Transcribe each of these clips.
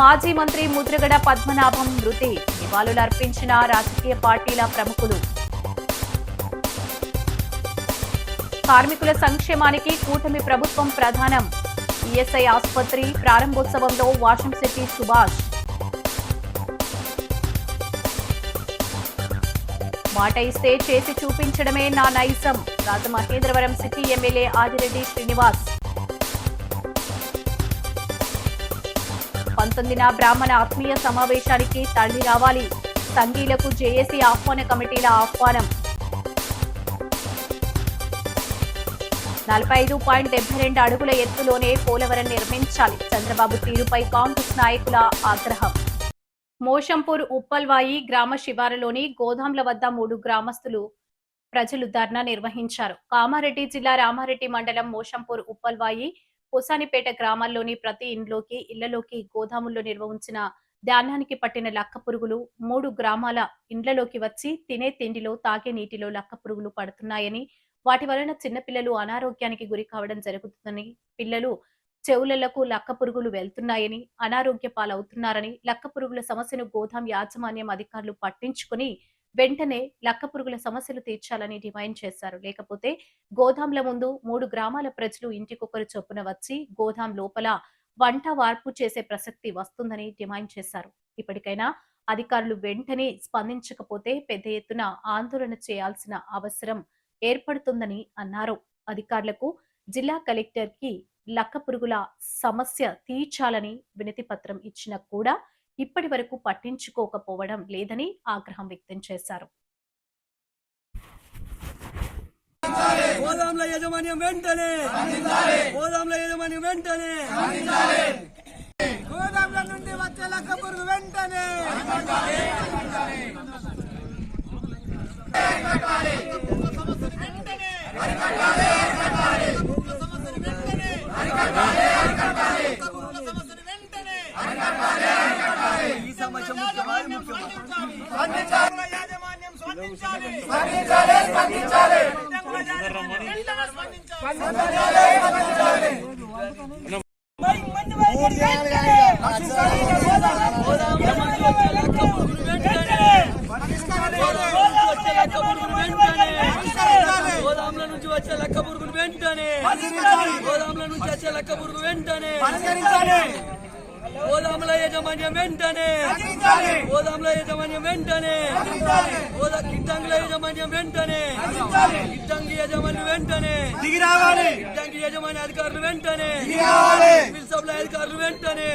మాజీ మంత్రి ముద్రగడ పద్మనాభం మృతి నివాళులర్పించిన రాజకీయ పార్టీల ప్రముఖులు. కార్మికుల సంక్షేమానికి కూటమి ప్రభుత్వం ప్రధానం. ఈఎస్ఐ ఆసుపత్రి ప్రారంభోత్సవంలో వాషంశెట్టి సుభాష్. మాట ఇస్తే చేసి చూపించడమే నా నైజం. Rajamahendravaram city MLA Adireddy Srinivas. 19న బ్రాహ్మణ ఆత్మీయ సమావేశానికి తరలి రావాలి. సంఘీలకు జేఏసీ ఆహ్వాన కమిటీల ఆహ్వానం. 45.72 అడుగుల ఎత్తులోనే పోలవరం నిర్మించాలి. చంద్రబాబు తీరుపై కాంగ్రెస్ నాయకుల ఆగ్రహం. మోషంపూర్ ఉప్పల్వాయి గ్రామ శివారులోని గోదాంల వద్ద 3 గ్రామస్తులు ప్రజలు ధర్నా నిర్వహించారు. కామారెడ్డి జిల్లా రామారెడ్డి మండలం మోషంపూర్ ఉప్పల్వాయి పొసానిపేట గ్రామాల్లోని ప్రతి ఇళ్లలోకి గోదాముల్లో నిల్వ ఉంచిన ధాన్యానికి పట్టిన లక్క పురుగులు 3 గ్రామాల ఇండ్లలోకి వచ్చి తినే తిండిలో తాగే నీటిలో లక్క పురుగులు పడుతున్నాయని, వాటి వలన చిన్నపిల్లలు అనారోగ్యానికి గురి కావడం జరుగుతుందని, పిల్లలు చెవులకు లక్క పురుగులు వెళ్తున్నాయని అనారోగ్య పాలవుతున్నారని, లక్క పురుగుల సమస్యను గోదాం యాజమాన్యం అధికారులు పట్టించుకుని వెంటనే లక్క పురుగుల సమస్యలు తీర్చాలని డిమాండ్ చేశారు. లేకపోతే గోదాంల ముందు 3 గ్రామాల ప్రజలు ఇంటికొకరు చొప్పున వచ్చి గోదాం లోపల వంట వార్పు చేసే ప్రసక్తి వస్తుందని డిమాండ్ చేశారు. ఇప్పటికైనా అధికారులు వెంటనే స్పందించకపోతే పెద్ద ఎత్తున ఆందోళన చేయాల్సిన అవసరం ఏర్పడుతుందని అన్నారు. అధికారులకు జిల్లా కలెక్టర్ కి లక్క పురుగుల సమస్య తీర్చాలని వినతి పత్రం ఇచ్చినా కూడా ఇప్పటి వరకు పట్టించుకోకపోవడం లేదని ఆగ్రహం వ్యక్తం చేశారు. గోదాంల యాజమాన్యం వెంటనే గోదాంల నుండి వచ్చే లక్క పురుగు వెంటనే ఈ సమస్య గోదాంల నుంచి వచ్చే లక్క పురుగులు వెంటనే గోదాంల యాజమాన్యం వెంటనే గిడ్డంగుల యాజమాన్యం వెంటనే గిడ్డంగి యాజమాన్యం వెంటనే గిడ్డంగి యాజమాన్య అధికారులు వెంటనే సివిల్ సప్లై అధికారులు వెంటనే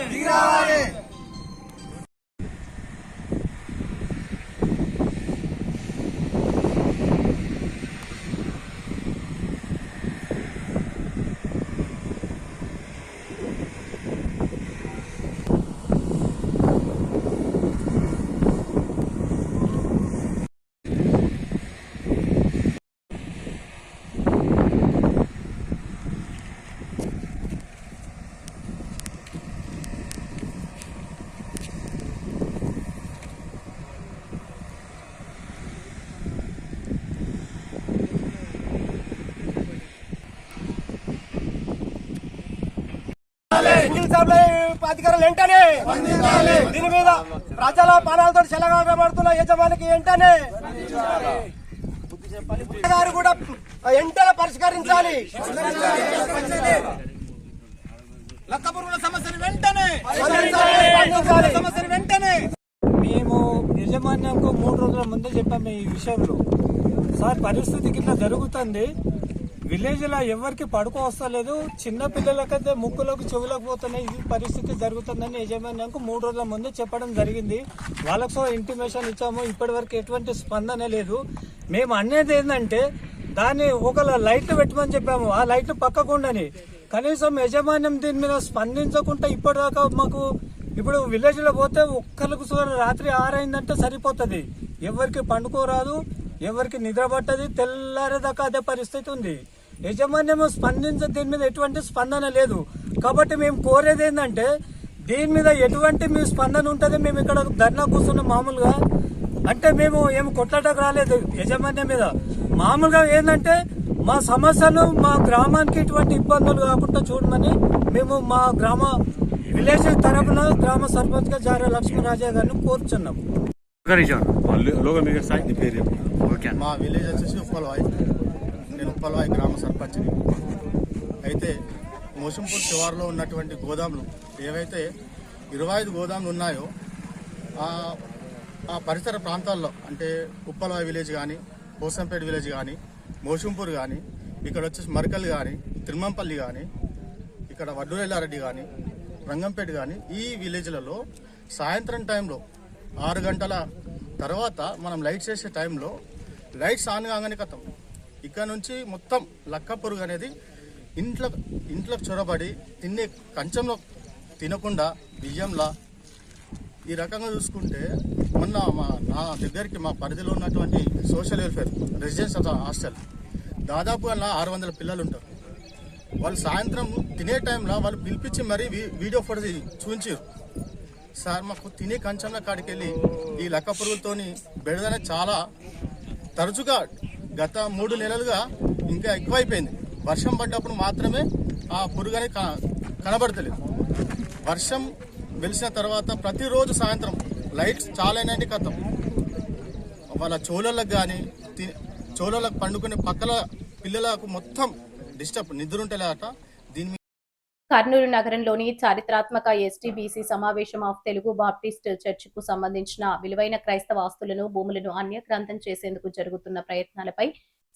సివిల్ సప్లై అధికారులు వెంటనే దీని మీద ప్రజల ప్రాణాలతో చెలగాటపడుతున్న యజమానికి వెంటనే గారు కూడా వెంటనే పరిష్కరించాలి. లక్క పురుగుల సమస్యను వెంటనే మేము యజమాన్యంకు 3 రోజుల ముందే చెప్పాము ఈ విషయంలో. సార్ పరిస్థితి ఇట్లా జరుగుతుంది, విలేజ్ లో ఎవరికి పడుకో వస్తలేదు, చిన్న పిల్లలకైతే ముక్కులకు చెవులకు పోతున్నాయి, ఇది పరిస్థితి జరుగుతుందని యజమాన్యంకు 3 రోజుల ముందే చెప్పడం జరిగింది. వాళ్ళకు ఇంటిమేషన్ ఇచ్చాము, ఇప్పటి వరకు ఎటువంటి స్పందన లేదు. మేము అనేది ఏంటంటే దాన్ని ఒక లైట్ పెట్టమని చెప్పాము, ఆ లైట్ పక్కకుండాని కనీసం యజమాన్యం దీని మీద స్పందించకుండా ఇప్పటిదాకా మాకు ఇప్పుడు విలేజ్ లో పోతే ఒక్కరికి రాత్రి 6 అయిందంటే సరిపోతుంది, ఎవరికి పండుకోరాదు, ఎవరికి నిద్ర పట్టది, తెల్లారేదాకా అదే పరిస్థితి ఉంది. యజమాన్యం దీని మీద ఎటువంటి స్పందన లేదు. కాబట్టి మేము కోరేది ఏంటంటే దీని మీద ఎటువంటి మీ స్పందన ఉంటుంది. మేము ఇక్కడ ధర్నా కూర్చున్నాం మామూలుగా, అంటే మేము ఏమి కొట్లాటకు రాలేదు యజమాన్యం మీద. మామూలుగా ఏంటంటే మా సమస్యలు మా గ్రామానికి ఇటువంటి ఇబ్బందులు కాకుండా చూడమని మేము మా గ్రామ విలేజ్ తరపున గ్రామ సర్పంచ్ గా జారే లక్ష్మీరాజా గారిని కోరుచున్నాం. మా విలేజ్ వచ్చేసి ఉప్పలవాయి. నేను ఉప్పలవాయి గ్రామ సర్పంచ్ని. అయితే మోషంపూర్ శివారులో ఉన్నటువంటి గోదాములు ఏవైతే 25 గోదాములు ఉన్నాయో ఆ పరిసర ప్రాంతాల్లో అంటే ఉప్పలవాయి విలేజ్ కానీ, పోసంపేట విలేజ్ కానీ, మోషంపూర్ కానీ, ఇక్కడ వచ్చేసి మరకల్ కానీ, తిరుమంపల్లి కానీ, ఇక్కడ వడ్డూరెల్లారెడ్డి కానీ, రంగంపేట కానీ, ఈ విలేజ్లలో సాయంత్రం టైంలో 6 గంటల తర్వాత మనం లైట్స్ వేసే టైంలో లైట్స్ ఆన్ కాగానే కథం ఇక్కడ నుంచి మొత్తం లక్క పురుగు అనేది ఇంట్లోకి చొరబడి తినే కంచంలో తినకుండా బియ్యంలా ఈ రకంగా చూసుకుంటే మొన్న నా దగ్గరికి మా పరిధిలో ఉన్నటువంటి సోషల్ వెల్ఫేర్ రెసిడెన్స్ హాస్టల్ దాదాపు అలా 600 పిల్లలు ఉంటారు. వాళ్ళు సాయంత్రం తినే టైంలో వాళ్ళు పిలిపించి మరీ వీడియో ఫోటో చూపించారు. సార్ మాకు తినే కంచంలో కాడికి వెళ్ళి ఈ లక్క పురుగులతోని బెడదనే చాలా తరచుగా గత 3 నెలలుగా ఇంకా ఎక్కువైపోయింది. వర్షం పడ్డప్పుడు మాత్రమే ఆ పురుగు అనేది కనబడతలేదు. వర్షం వెలిసిన తర్వాత ప్రతిరోజు సాయంత్రం లైట్స్ చాలా అయినాయి కథం వాళ్ళ చోళలకు కానీ చోళలకు పండుకునే పక్కల పిల్లలకు మొత్తం డిస్టర్బ్ నిద్రుంటేలేట. దీని కర్నూలు నగరంలోని చారిత్రాత్మక ఎస్టీబీసీ సమావేశం ఆఫ్ తెలుగు బాప్టిస్ట్ చర్చికు సంబంధించిన విలువైన క్రైస్తవ ఆస్తులను, భూములను అన్యక్రాంతం చేసేందుకు జరుగుతున్న ప్రయత్నాలపై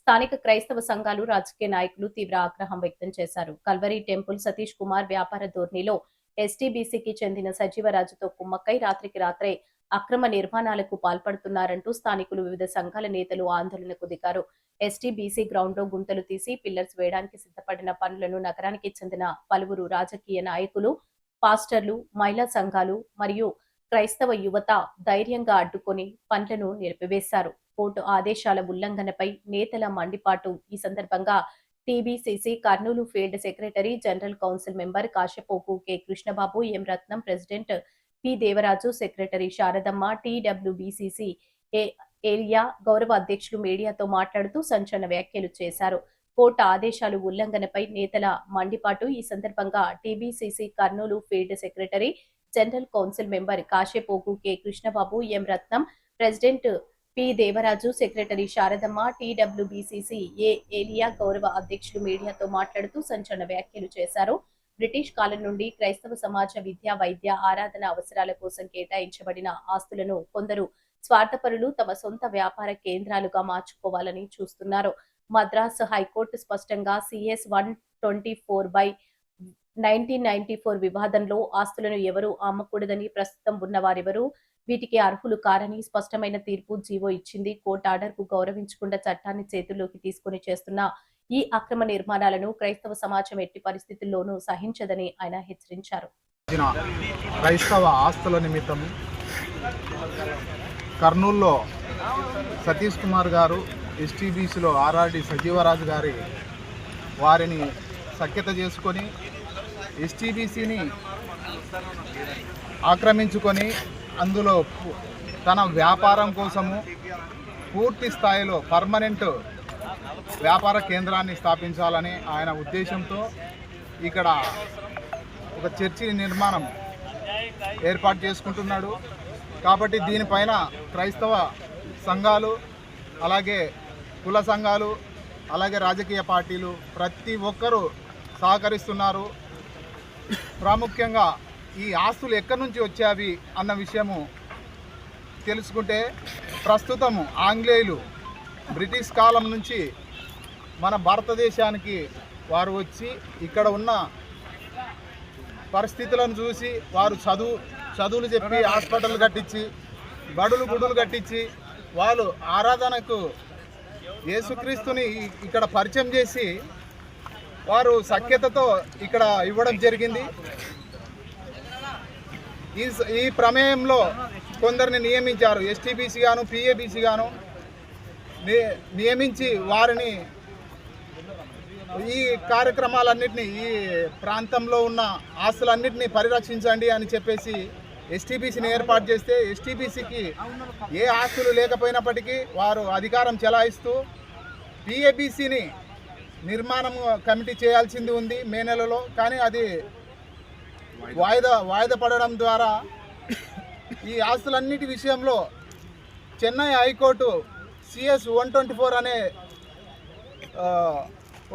స్థానిక క్రైస్తవ సంఘాలు, రాజకీయ నాయకులు తీవ్ర ఆగ్రహం వ్యక్తం చేశారు. కల్వరీ టెంపుల్ సతీష్ కుమార్ వ్యాపార ధోరణిలో ఎస్టీబీసీకి చెందిన సజీవరాజుతో కుమ్మక్కై రాత్రికి రాత్రే అక్రమ నిర్మాణాలకు పాల్పడుతున్నారంటూ స్థానికులు, వివిధ సంఘాల నేతలు ఆందోళనకు దిగారు. ఎస్టీబీసీ గ్రౌండ్ లో గుంతలు తీసి పిల్లర్స్ వేయడానికి సిద్ధపడిన పనులను నగరానికి చెందిన పలువురు రాజకీయ నాయకులు, పాస్టర్లు, మహిళా సంఘాలు మరియు క్రైస్తవ యువత ధైర్యంగా అడ్డుకొని పనులను నిలిపివేశారు. కోర్టు ఆదేశాల ఉల్లంఘనపై నేతల మండిపాటు. ఈ సందర్భంగా TBCC Kurnool field secretary, general council member Kashapogu K Krishnababu, M Ratnam, president P Devaraju, secretary Saradamma, TWBCC Eliya గౌరవ అధ్యక్షులు మీడియాతో మాట్లాడుతూ సంచలన వ్యాఖ్యలు చేశారు. కోర్టు ఆదేశాలు ఉల్లంఘనపై నేతల మండిపాటు. ఈ సందర్భంగా TBCC Kurnool field secretary, general council member Kashapogu K Krishnababu, M Ratnam, president P Devaraju, secretary Saradamma, TWBCC Eliya గౌరవ అధ్యక్షులు మీడియాతో మాట్లాడుతూ సంచలన వ్యాఖ్యలు చేశారు. బ్రిటిష్ కాలం నుండి క్రైస్తవ సమాజ విద్య, వైద్య, ఆరాధన అవసరాల కోసం కేటాయించబడిన ఆస్తులను కొందరు స్వార్థపరులు తమ సొంత వ్యాపార కేంద్రాలుగా మార్చుకోవాలని చూస్తున్నారు. మద్రాసు హైకోర్టు స్పష్టంగా CS 124/1994 వివాదంలో ఆస్తులను ఎవరూ అమ్మకూడదని, ప్రస్తుతం ఉన్నవారెవరూ వీటికి అర్హులు కారని స్పష్టమైన తీర్పు, జీవో ఇచ్చింది. కోర్టు ఆర్డర్కు గౌరవించకుండా చట్టాన్ని చేతుల్లోకి తీసుకుని చేస్తున్న ఈ అక్రమ నిర్మాణాలను క్రైస్తవ సమాజం ఎట్టి పరిస్థితుల్లోనూ సహించదని ఆయన హెచ్చరించారు. క్రైస్తవ ఆస్తుల నిమిత్తం కర్నూలులో సతీష్ కుమార్ గారు, ఎస్టీబీసీలో ఆర్ఆర్డి సజీవరాజు గారి వారిని సఖ్యత చేసుకొని ఎస్టీబీసీని ఆక్రమించుకొని అందులో తన వ్యాపారం కోసము పూర్తి స్థాయిలో పర్మనెంట్ వ్యాపార కేంద్రాన్ని స్థాపించాలని ఆయన ఉద్దేశంతో ఇక్కడ ఒక చర్చి నిర్మాణం ఏర్పాటు చేసుకుంటున్నాడు. కాబట్టి దీనిపైన క్రైస్తవ సంఘాలు, అలాగే కుల సంఘాలు, అలాగే రాజకీయ పార్టీలు ప్రతి ఒక్కరూ సహకరిస్తున్నారు. ప్రాముఖ్యంగా ఈ ఆస్తులు ఎక్కడి నుంచి వచ్చావి అన్న విషయము తెలుసుకుంటే, ప్రస్తుతము ఆంగ్లేయులు బ్రిటిష్ కాలం నుంచి మన భారతదేశానికి వారు వచ్చి ఇక్కడ ఉన్న పరిస్థితులను చూసి వారు చదువులు చెప్పి హాస్పిటల్ కట్టించి, గుడులు కట్టించి, వాళ్ళు ఆరాధనకు యేసుక్రీస్తుని ఇక్కడ పరిచయం చేసి వారు సఖ్యతతో ఇక్కడ ఇవ్వడం జరిగింది. ఈ ప్రమేయంలో కొందరిని నియమించారు, ఎస్టీబీసీ గాను, పిఏబీసీ గాను నియమించి వారిని ఈ కార్యక్రమాలన్నింటినీ, ఈ ప్రాంతంలో ఉన్న ఆస్తులన్నింటినీ పరిరక్షించండి అని చెప్పేసి ఎస్టీబీసీని ఏర్పాటు చేస్తే, ఎస్టీబీసీకి ఏ ఆస్తులు లేకపోయినప్పటికీ వారు అధికారం చెలాయిస్తూ వాయిదా పడడం ద్వారా ఈ ఆస్తులన్నిటి విషయంలో చెన్నై హైకోర్టు CS 124 అనే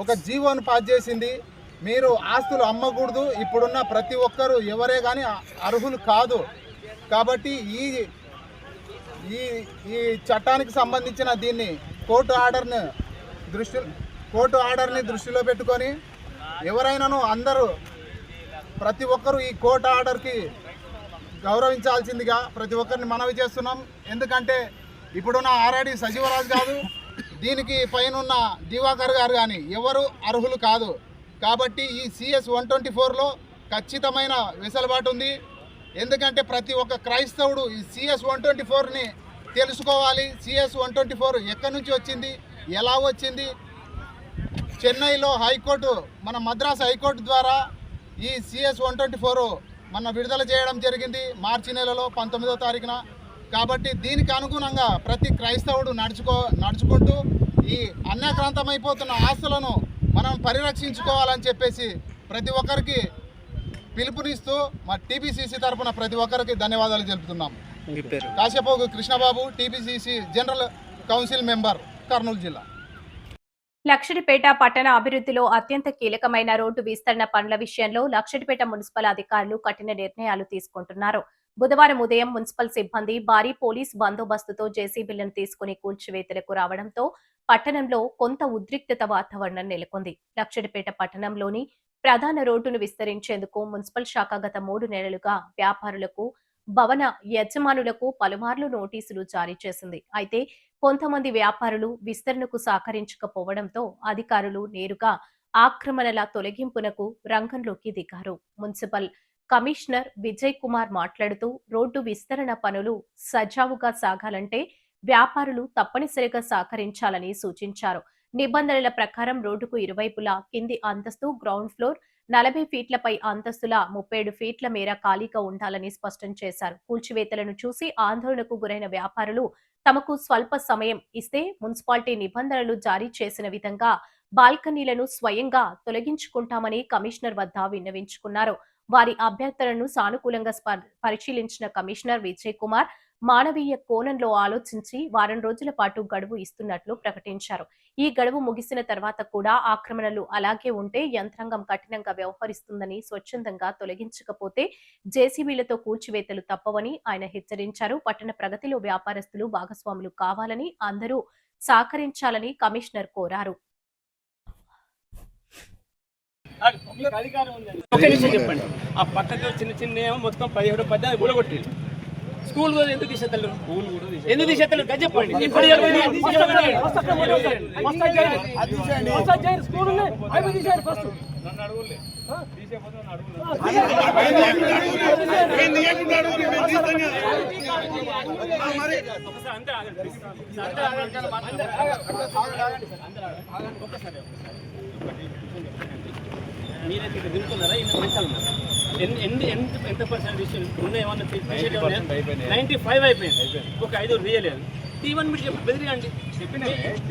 ఒక జీవోను పాస్ చేసింది. మీరు ఆస్తులు అమ్మకూడదు, ఇప్పుడున్న ప్రతి ఒక్కరూ ఎవరే కానీ అర్హులు కాదు. కాబట్టి ఈ చట్టానికి సంబంధించిన దీన్ని కోర్టు ఆర్డర్ని దృష్టిలో పెట్టుకొని ఎవరైనాను అందరూ ప్రతి ఒక్కరూ ఈ కోర్టు ఆర్డర్కి గౌరవించాల్సిందిగా ప్రతి ఒక్కరిని మనవి చేస్తున్నాం. ఎందుకంటే ఇప్పుడున్న ఆర్ఐడి సజీవరాజు కాదు, దీనికి పైన దివాకర్ గారు కానీ ఎవరు అర్హులు కాదు. కాబట్టి ఈ CS 124లో ఖచ్చితమైన వెసులుబాటు ఉంది. ఎందుకంటే ప్రతి ఒక్క క్రైస్తవుడు ఈ CS 124ని తెలుసుకోవాలి. CS 124 ఎక్కడి నుంచి వచ్చింది, ఎలా వచ్చింది. చెన్నైలో హైకోర్టు, మన మద్రాసు హైకోర్టు ద్వారా ఈ CS 124 మన విడుదల చేయడం జరిగింది మార్చి నెలలో 19వ తారీఖున. కాబట్టి దీనికి అనుగుణంగా ప్రతి క్రైస్తవుడు నడుచుకుంటూ ఈ అన్యాక్రాంతమైపోతున్న ఆస్తులను మనం పరిరక్షించుకోవాలని చెప్పేసి ప్రతి ఒక్కరికి పిలుపునిస్తూ మా TPCC తరఫున ప్రతి ఒక్కరికి ధన్యవాదాలు తెలుపుతున్నాం. Kashyapogu Krishnababu, TPCC general council member, Kurnool జిల్లా. లక్షడిపేట పట్టణ అభివృద్ధిలో అత్యంత కీలకమైన రోడ్డు విస్తరణ పనుల విషయంలో లక్షడిపేట మున్సిపల్ అధికారులు కఠిన నిర్ణయాలు తీసుకుంటున్నారు. బుధవారం ఉదయం మున్సిపల్ సిబ్బంది భారీ పోలీస్ బందోబస్తుతో జేసీబీలను తీసుకుని కూల్చివేతలకు రావడంతో పట్టణంలో కొంత ఉద్రిక్తత వాతావరణం నెలకొంది. లక్షడిపేట పట్టణంలోని ప్రధాన రోడ్డును విస్తరించేందుకు మున్సిపల్ శాఖ గత 3 నెలలుగా వ్యాపారులకు, భవన యజమానులకు పలుమార్లు నోటీసులు జారీ చేసింది. అయితే కొంతమంది వ్యాపారులు విస్తరణకు సహకరించకపోవడంతో అధికారులు నేరుగా ఆక్రమణల తొలగింపునకు రంగంలోకి దిగారు. మున్సిపల్ కమిషనర్ విజయ్ కుమార్ మాట్లాడుతూ రోడ్డు విస్తరణ పనులు సజావుగా సాగాలంటే వ్యాపారులు తప్పనిసరిగా సహకరించాలని సూచించారు. నిబంధనల ప్రకారం రోడ్డుకు ఇరువైపులా కింది అంతస్తు, గ్రౌండ్ ఫ్లోర్ 40 ఫీట్లపై అంతస్తుల 37 ఫీట్ల మేర ఖాళీగా ఉండాలని స్పష్టం చేశారు. కూల్చివేతలను చూసి ఆందోళనకు గురైన వ్యాపారులు తమకు స్వల్ప సమయం ఇస్తే మున్సిపాలిటీ నిబంధనలు జారీ చేసిన విధంగా బాల్కనీలను స్వయంగా తొలగించుకుంటామని కమిషనర్ వద్ద విన్నవించుకున్నారు. వారి అభ్యర్థనను సానుకూలంగా పరిశీలించిన కమిషనర్ విజయ్ కుమార్ మానవీయ కోణంలో ఆలోచించి వారం రోజుల పాటు గడువు ఇస్తున్నట్లు ప్రకటించారు. ఈ గడువు ముగిసిన తర్వాత కూడా ఆక్రమణలు అలాగే ఉంటే యంత్రాంగం కఠినంగా వ్యవహరిస్తుందని, స్వచ్ఛందంగా తొలగించకపోతే జేసీబీలతో కూల్చివేతలు తప్పవని ఆయన హెచ్చరించారు. పట్టణ ప్రగతిలో వ్యాపారస్తులు భాగస్వాములు కావాలని, అందరూ సహకరించాలని కమిషనర్ కోరారు. చెప్పండి. ఆ పక్కకు చిన్న ఏమో మొత్తం 17-18 కూడగొట్టి స్కూల్ కూడా ఎందుకు తీసేస్తారు? ఎందుకు తీసేస్తారు చెప్పండి. ఇప్పుడు మీరైతే ఇక్కడ తిరుగుతున్నారా? ఎంత పర్సెంట్ ఉన్నాయి? ఏమన్నా 95 అయిపోయింది. ఒక 5 రియలేదు. T1 మీరు చెప్పి బెదిరియండి.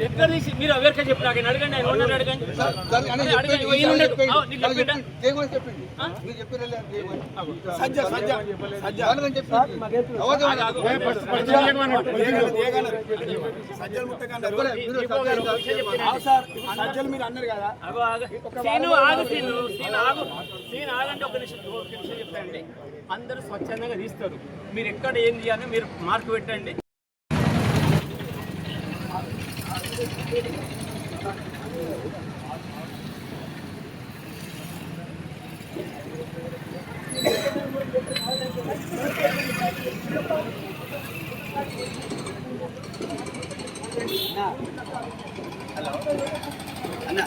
ఎక్కడ తీసి మీరు ఎవరికై చెప్పి నాకు అడగండి, ఆయన ఉన్నాడు అడగండి. ఆగంటే ఒక నిమిషం చెప్తానండి. అందరూ స్వచ్ఛందంగా తీస్తారు. మీరు ఎక్కడ ఏం చేయాలో మీరు మార్కు పెట్టండి. హలో అన్న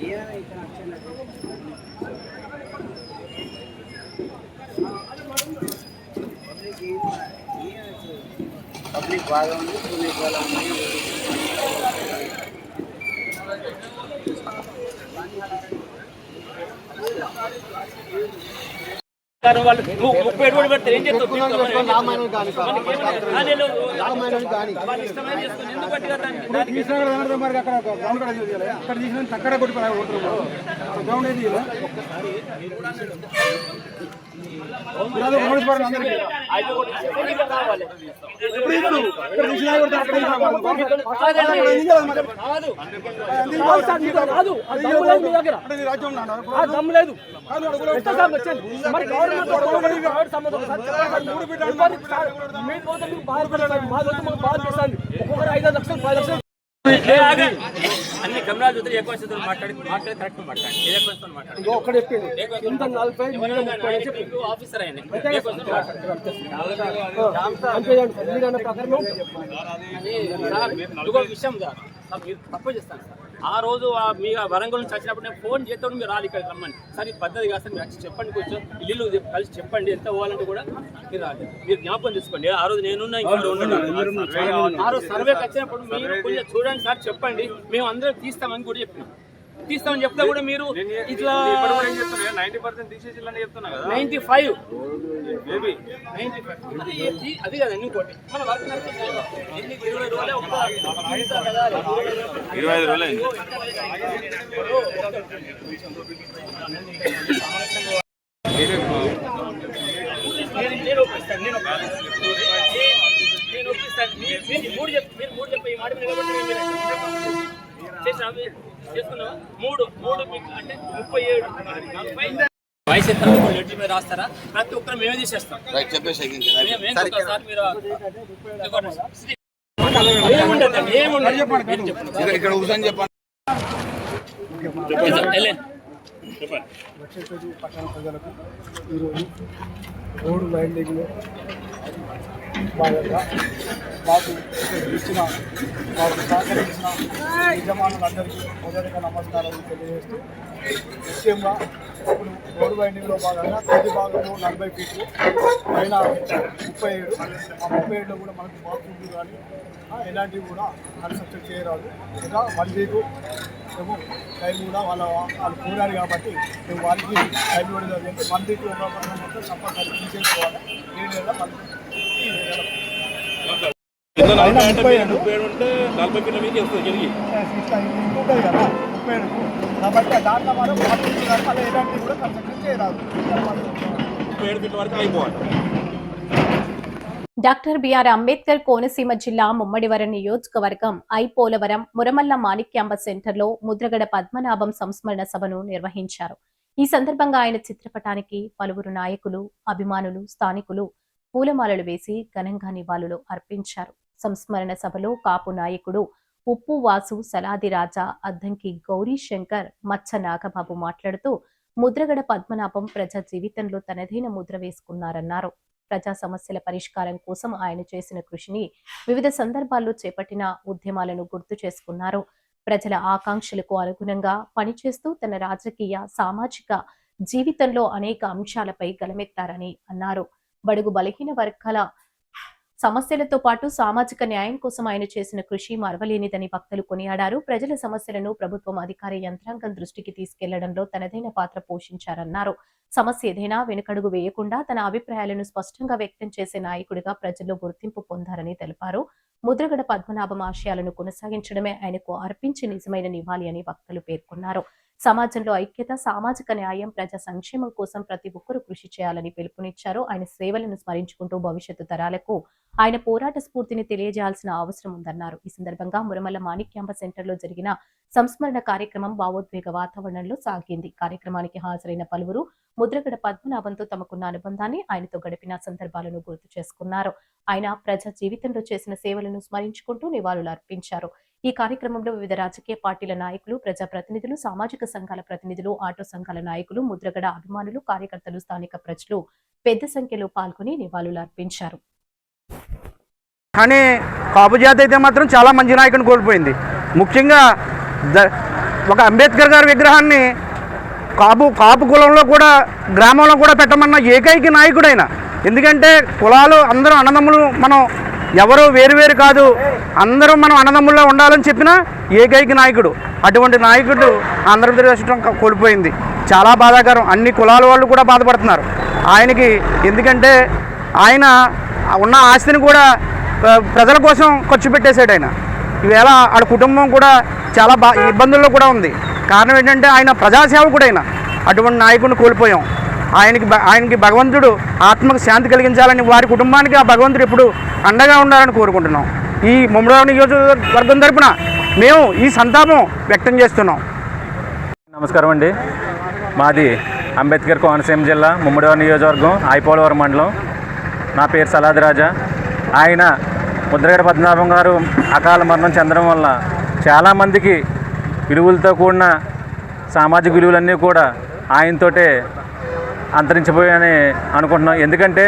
ఏమైనా ఇక్కడ పబ్లిక్ బాగా ఉంది, పోలీస్ బాగా ఉంది. వాళ్ళు 30 ఏడు పెడతారు. ఏం చేస్తారు? అక్కడ అన్ని కెమెరాలు చూస్తే ఎక్కువ మాట్లాడి కరెక్ట్ మాట్లాడండి ఆఫీసర్ అయ్యండి విషయం మీరు తప్పు చేస్తాను సార్. ఆ రోజు మీ వరంగల్ నుంచి వచ్చినప్పుడు నేను ఫోన్ చేస్తే మీరు రాలి ఇక్కడ రమ్మని సార్ ఇది పద్ధతి కాదు సార్. మీరు వచ్చి చెప్పండి కొంచెం ఇల్లు కలిసి చెప్పండి ఎంత పోవాలంటే కూడా మీరు రాలేదు. మీరు జ్ఞాపకం తీసుకోండి ఆ రోజు నేనున్నా ఇంకా ఆ రోజు సర్వేకి వచ్చినప్పుడు మీరు కొంచెం చూడండి సార్ చెప్పండి మేము అందరం తీస్తామని కూడా చెప్పినాం. తీస్తామని చెప్తా కూడా మీరు ఇట్లా 90% తీసేసి చెప్తున్నా కదా 95 అది కదా ఇంకోటి మన వర్క్ 20 రోజులే 25 రోజులే నేను ఒప్పిస్తాను మీరు మూడు చెప్పి ఈ మాట నిలబడి చేసుకున్నావా మూడు మీకు అంటే 37 వయసు ఎంత లెటర్ మీద రాస్తారా ప్రతి ఒక్కరు మేమే తీసేస్తాం ఇక్కడ కూర్చొని చెప్పండి. పట్టణ ప్రజలకు ఈరోజు రోడ్డు బయలుదేరిలో భాగంగా మాకు ఇచ్చిన మాకు సహకరించిన యజమానులందరికీ మొదటిగా నమస్కారాలు తెలియజేస్తూ ముఖ్యంగా ఇప్పుడు రోడ్డు బైండింగ్లో భాగంగా తొలి భాగంలో 40 ఫీట్లు పైన 37 ఆ 37లో కూడా మనకు బాత్రూమ్లు కానీ ఎలాంటివి కూడా కన్స్ట్రక్షన్ చేయరాదు. ఇంకా 1 వీక్ మేము టైం కూడా వాళ్ళు కోరారు కాబట్టి మేము వాళ్ళకి టైం కూడా జరిగింది. 1 వీక్ మొత్తం తప్పనిసరి తీసేసుకోవాలి. 7 నెలల ఉంటుంది కదా 37 కాబట్టి దాంట్లో మనం మళ్ళీ ఎలాంటివి కూడా కన్స్ట్రక్షన్ చేయరాదు. 37 ఫీట్ల వరకు అయిపోవాలి. డాక్టర్ బిఆర్ అంబేద్కర్ కోనసీమ జిల్లా ముమ్మడివరం నియోజకవర్గం పోలవరం మురమల్ల మాణిక్యాంబ సెంటర్లో ముద్రగడ పద్మనాభం సంస్మరణ సభను నిర్వహించారు. ఈ సందర్భంగా ఆయన చిత్రపటానికి పలువురు నాయకులు, అభిమానులు, స్థానికులు పూలమాలలు వేసి ఘనంగా నివాళులు అర్పించారు. సంస్మరణ సభలో కాపు నాయకుడు ఉప్పు వాసు, సలాది రాజా, అద్దంకి గౌరీ శంకర్, మచ్చ నాగబాబు మాట్లాడుతూ ముద్రగడ పద్మనాభం ప్రజా జీవితంలో తనదైన ముద్ర వేసుకున్నారన్నారు. ప్రజా సమస్యల పరిష్కారం కోసం ఆయన చేసిన కృషిని, వివిధ సందర్భాల్లో చేపట్టిన ఉద్యమాలను గుర్తు చేసుకున్నారు. ప్రజల ఆకాంక్షలకు అనుగుణంగా పనిచేస్తూ తన రాజకీయ, సామాజిక జీవితంలో అనేక అంశాలపై గలమెత్తారని అన్నారు. బడుగు బలహీన వర్గాల సమస్యలతో పాటు సామాజిక న్యాయం కోసం ఆయన చేసిన కృషి మరవలేనిదని భక్తులు కొనియాడారు. ప్రజల సమస్యలను ప్రభుత్వం, అధికార యంత్రాంగం దృష్టికి తీసుకెళ్లడంలో తనదైన పాత్ర పోషించారన్నారు. సమస్య ఏదైనా వెనుకడుగు వేయకుండా తన అభిప్రాయాలను స్పష్టంగా వ్యక్తం చేసే నాయకుడిగా ప్రజల్లో గుర్తింపు పొందారని తెలిపారు. ముద్రగడ పద్మనాభం ఆశయాలను కొనసాగించడమే ఆయనకు అర్పించే నిజమైన నివాళి అని భక్తులు పేర్కొన్నారు. సమాజంలో ఐక్యత, సామాజిక న్యాయం, ప్రజా సంక్షేమం కోసం ప్రతి ఒక్కరూ కృషి చేయాలని పిలుపునిచ్చారు. ఆయన సేవలను స్మరించుకుంటూ భవిష్యత్తు తరాలకు ఆయన పోరాట స్ఫూర్తిని తెలియజేయాల్సిన అవసరం ఉందన్నారు. ఈ సందర్భంగా మురమల్ల మాణిక్యాంబ సెంటర్లో జరిగిన సంస్మరణ కార్యక్రమం భావోద్వేగ వాతావరణంలో సాగింది. కార్యక్రమానికి హాజరైన పలువురు ముద్రగడ పద్మనాభంతో తమకున్న అనుబంధాన్ని, ఆయనతో గడిపిన సందర్భాలను గుర్తు చేసుకున్నారు. ఆయన ప్రజా జీవితంలో చేసిన సేవలను స్మరించుకుంటూ నివాళులు అర్పించారు. ఈ కార్యక్రమంలో వివిధ రాజకీయ పార్టీల నాయకులు, ప్రజా ప్రతినిధులు, సామాజిక సంఘాల ప్రతినిధులు, ఆటో సంఘాల నాయకులు, ముద్రగడ అభిమానులు, కార్యకర్తలు, స్థానిక ప్రజలు పెద్ద సంఖ్యలో పాల్గొని నివాళులు అర్పించారు. కానీ కాపు జాతి అయితే మాత్రం చాలా మంచి నాయకుని కోల్పోయింది. ముఖ్యంగా ఒక అంబేద్కర్ గారి విగ్రహాన్ని కాపు కులంలో కూడా, గ్రామంలో కూడా పెట్టమన్న ఏకైక నాయకుడైన. ఎందుకంటే కులాలు అందరూ అన్నదమ్ములు, మనం ఎవరు వేరు కాదు, అందరూ మనం అన్నదమ్ముల్లో ఉండాలని చెప్పిన ఏకైక నాయకుడు. అటువంటి నాయకుడు ఆంధ్రప్రదేశ్ రాష్ట్రం కోల్పోయింది. చాలా బాధాకరం. అన్ని కులాల వాళ్ళు కూడా బాధపడుతున్నారు ఆయనకి. ఎందుకంటే ఆయన ఉన్న ఆస్తిని కూడా ప్రజల కోసం ఖర్చు పెట్టేశాడు ఆయన. ఈవేళ ఆడ కుటుంబం కూడా చాలా ఇబ్బందుల్లో కూడా ఉంది. కారణం ఏంటంటే ఆయన ప్రజాసేవకుడైన అటువంటి నాయకుడిని కోల్పోయాం. ఆయనకి భగవంతుడు ఆత్మకు శాంతి కలిగించాలని, వారి కుటుంబానికి ఆ భగవంతుడు ఇప్పుడు అండగా ఉండాలని కోరుకుంటున్నాం. ఈ ముమ్మడివాడ నియోజకవర్గం తరపున మేము ఈ సంతాపం వ్యక్తం చేస్తున్నాం. నమస్కారం అండి. మాది అంబేద్కర్ కోనసీమ జిల్లా ముమ్మడివాడ నియోజకవర్గం ఐపోలవరం మండలం. నా పేరు సలాది రాజా. ఆయన ముద్రగడ పద్మనాభం గారు అకాల మరణం చెందడం వల్ల చాలామందికి విలువలతో కూడిన సామాజిక విలువలన్నీ కూడా ఆయనతోటే అంతరించిపోయాయని అనుకుంటున్నాం. ఎందుకంటే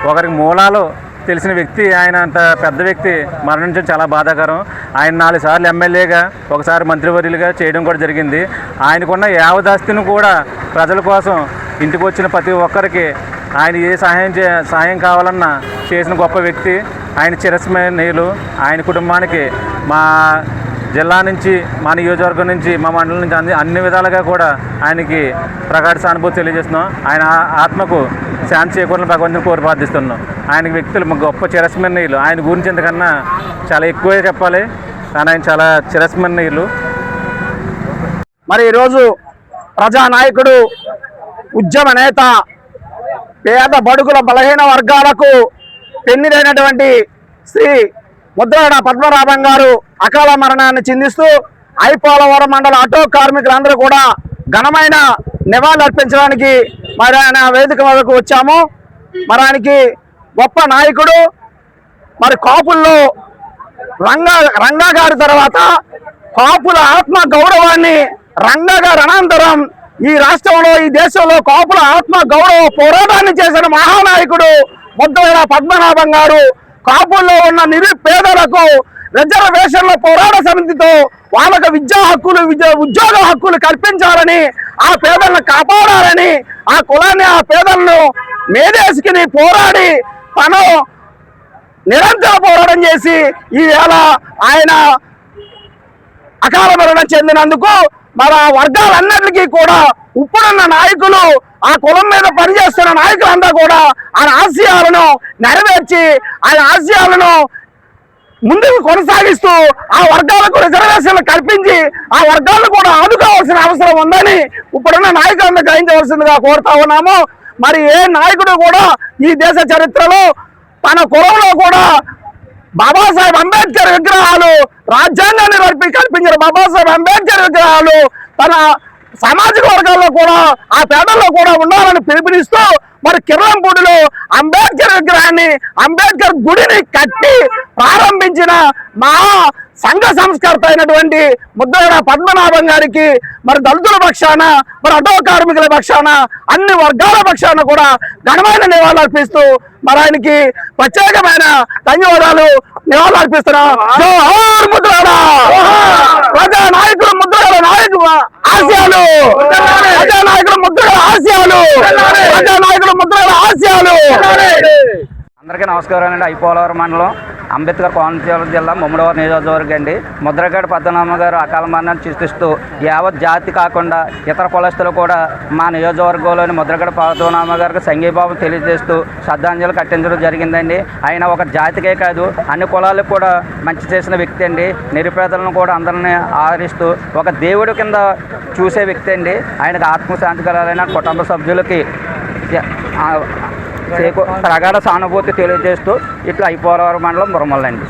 ఒకరికి మూలాలు తెలిసిన వ్యక్తి, ఆయన అంత పెద్ద వ్యక్తి మరణించడం చాలా బాధాకరం. ఆయన 4 సార్లు ఎమ్మెల్యేగా, ఒకసారి మంత్రివర్యులుగా చేయడం కూడా జరిగింది. ఆయనకున్న యావదాస్తిని కూడా ప్రజల కోసం ఇంటికి వచ్చిన ప్రతి ఒక్కరికి ఆయన ఏ సహాయం కావాలన్నా చేసిన గొప్ప వ్యక్తి. ఆయన చిరస్మరణీయులు. ఆయన కుటుంబానికి మా జిల్లా నుంచి, మా నియోజకవర్గం నుంచి, మా మండలం నుంచి అన్ని విధాలుగా కూడా ఆయనకి ప్రగాఢ సానుభూతి తెలియజేస్తున్నాం. ఆయన ఆత్మకు శాంతి చేకూరని భగవంతుని కోరి ప్రార్థిస్తున్నాం. ఆయన వ్యక్తులు గొప్ప చిరస్మరణీయులు. ఆయన గురించి ఎంతకన్నా చాలా ఎక్కువే చెప్పాలి, కానీ ఆయన చాలా చిరస్మరణీయులు. మరి ఈరోజు ప్రజానాయకుడు, ఉద్యమ నేత, పేద బడుగుల బలహీన వర్గాలకు పెన్నిదైనటువంటి శ్రీ ముద్రగడ పద్మనాభం గారు అకాల మరణాన్ని చిందిస్తూ ఐపోలవరం మండల ఆటో కార్మికులందరూ కూడా ఘనమైన నివాళులు అర్పించడానికి మరి ఆయన వేదిక వద్దకు వచ్చాము. మరి ఆయనకి గొప్ప నాయకుడు. మరి కాపుల్లో రంగా గారి తర్వాత కాపుల ఆత్మ గౌరవాన్ని రంగా గారి అనంతరం ఈ రాష్ట్రంలో, ఈ దేశంలో కాపుల ఆత్మ గౌరవ పోరాటాన్ని చేసిన మహానాయకుడు ముద్రగడ పద్మనాభం గారు. కాపుల్లో ఉన్న నిరుపేదలకు రిజర్వేషన్ల పోరాట సమితితో వాళ్ళకు విద్యా హక్కులు, ఉద్యోగ హక్కులు కల్పించాలని, ఆ పేదలను కాపాడాలని, ఆ కులాన్ని, ఆ పేదలను మేధేసుకుని పోరాడి తను నిరంతర పోరాటం చేసి ఈవేళ ఆయన అకాల మరణం చెందినందుకు మన వర్గాలన్నిటికీ కూడా ఇప్పుడున్న నాయకులు, ఆ కులం మీద పనిచేస్తున్న నాయకులంతా కూడా ఆయన ఆశయాలను నెరవేర్చి, ఆయన ఆశయాలను ముందుకు కొనసాగిస్తూ ఆ వర్గాలకు రిజర్వేషన్లు కల్పించి ఆ వర్గాలను కూడా ఆదుకోవాల్సిన అవసరం ఉందని ఇప్పుడున్న నాయకులంతా గ్రహించవలసిందిగా కోరుతా ఉన్నాము. మరి ఏ నాయకుడు కూడా ఈ దేశ చరిత్రలో తన కులంలో కూడా బాబాసాహెబ్ అంబేద్కర్ విగ్రహాలు, రాజ్యాంగాన్ని కల్పించిన బాబాసాహెబ్ అంబేద్కర్ విగ్రహాలు తన సామాజిక వర్గాల్లో కూడా, ఆ పేదల్లో కూడా ఉండాలని పిలుపునిస్తూ మరి కిర్లంపూడిలో అంబేద్కర్ విగ్రహాన్ని, అంబేద్కర్ గుడిని కట్టి ప్రారంభించిన మహా సంఘ సంస్కర్త అయినటువంటి ముద్రగడ పద్మనాభం గారికి మరి దళితుల పక్షాన, మరి ఆటో కార్మికుల పక్షాన, అన్ని వర్గాల పక్షాన కూడా ఘనమైన నివాళులు అర్పిస్తూ మరి ఆయనకి ప్రత్యేకమైన ధన్యవాదాలు, నివాళులు అర్పిస్తున్నాం. జోహార్ ముద్రగడ! ప్రజా నాయకులు ముద్రగడ నాయకులు ఆశయాలు, ప్రజా నాయకులు ముద్రగడ ఆశయాలు, ప్రజా నాయకులు ముద్రగడ ఆశయాలు. అందరికీ నమస్కారం అండి. ఐపోలవరం మండలం అంబేద్కర్ కోనసీమ జిల్లా ముమ్మడివాడ నియోజకవర్గం అండి. ముద్రగడ పద్మనాభం గారు అకాల మరణాన్ని సృష్టిస్తూ యావత్ జాతి కాకుండా ఇతర కులస్తులు కూడా మా నియోజకవర్గంలోని ముద్రగడ పద్మనాభం గారికి సంఘీభావం తెలియజేస్తూ శ్రద్ధాంజలి కట్టించడం జరిగిందండి. ఆయన ఒక జాతికే కాదు, అన్ని కులాలకు కూడా మంచి చేసిన వ్యక్తి అండి. నిరుపేదలను కూడా అందరినీ ఆదరిస్తూ ఒక దేవుడి కింద చూసే వ్యక్తి అండి. ఆయనకు ఆత్మశాంతి కలాలైన కుటుంబ సభ్యులకి ప్రగాఢ సానుభూతి తెలియజేస్తూ ఇట్లా ఐపోలవరం మండలం మురమల్లండి.